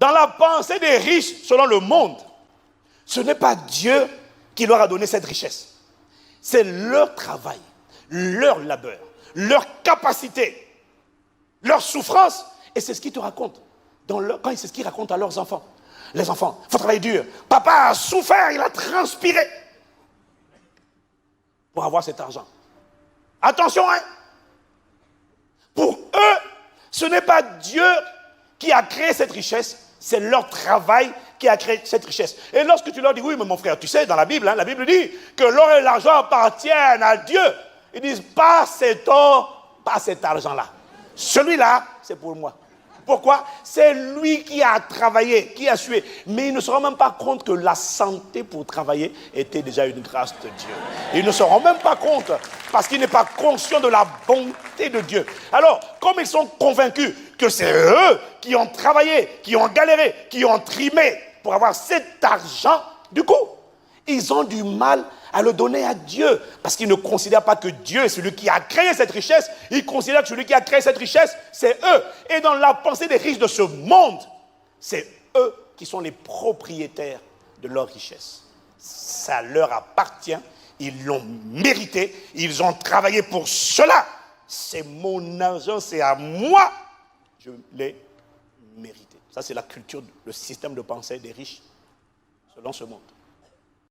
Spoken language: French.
Dans la pensée des riches, selon le monde, ce n'est pas Dieu qui leur a donné cette richesse. C'est leur travail, leur labeur, leur capacité, leur souffrance. Et c'est ce qu'ils te racontent. C'est ce qu'ils racontent à leurs enfants. Les enfants, il faut travailler dur. Papa a souffert, il a transpiré pour avoir cet argent. Attention, hein. Pour eux, ce n'est pas Dieu qui a créé cette richesse, c'est leur travail qui a créé cette richesse. Et lorsque tu leur dis, oui, mais mon frère, tu sais, dans la Bible dit que l'or et l'argent appartiennent à Dieu. Ils disent, pas cet or, pas cet argent-là. Celui-là, c'est pour moi. Pourquoi? C'est lui qui a travaillé, qui a sué. Mais ils ne se rendent même pas compte que la santé pour travailler était déjà une grâce de Dieu. Ils ne se rendent même pas compte parce qu'ils n'est pas conscient de la bonté de Dieu. Alors, comme ils sont convaincus que c'est eux qui ont travaillé, qui ont galéré, qui ont trimé pour avoir cet argent, du coup, ils ont du mal à le donner à Dieu, parce qu'ils ne considèrent pas que Dieu est celui qui a créé cette richesse. Ils considèrent que celui qui a créé cette richesse, c'est eux. Et dans la pensée des riches de ce monde, c'est eux qui sont les propriétaires de leur richesse. Ça leur appartient, ils l'ont mérité, ils ont travaillé pour cela. C'est mon argent, c'est à moi. Je l'ai mérité. Ça, c'est la culture, le système de pensée des riches selon ce monde.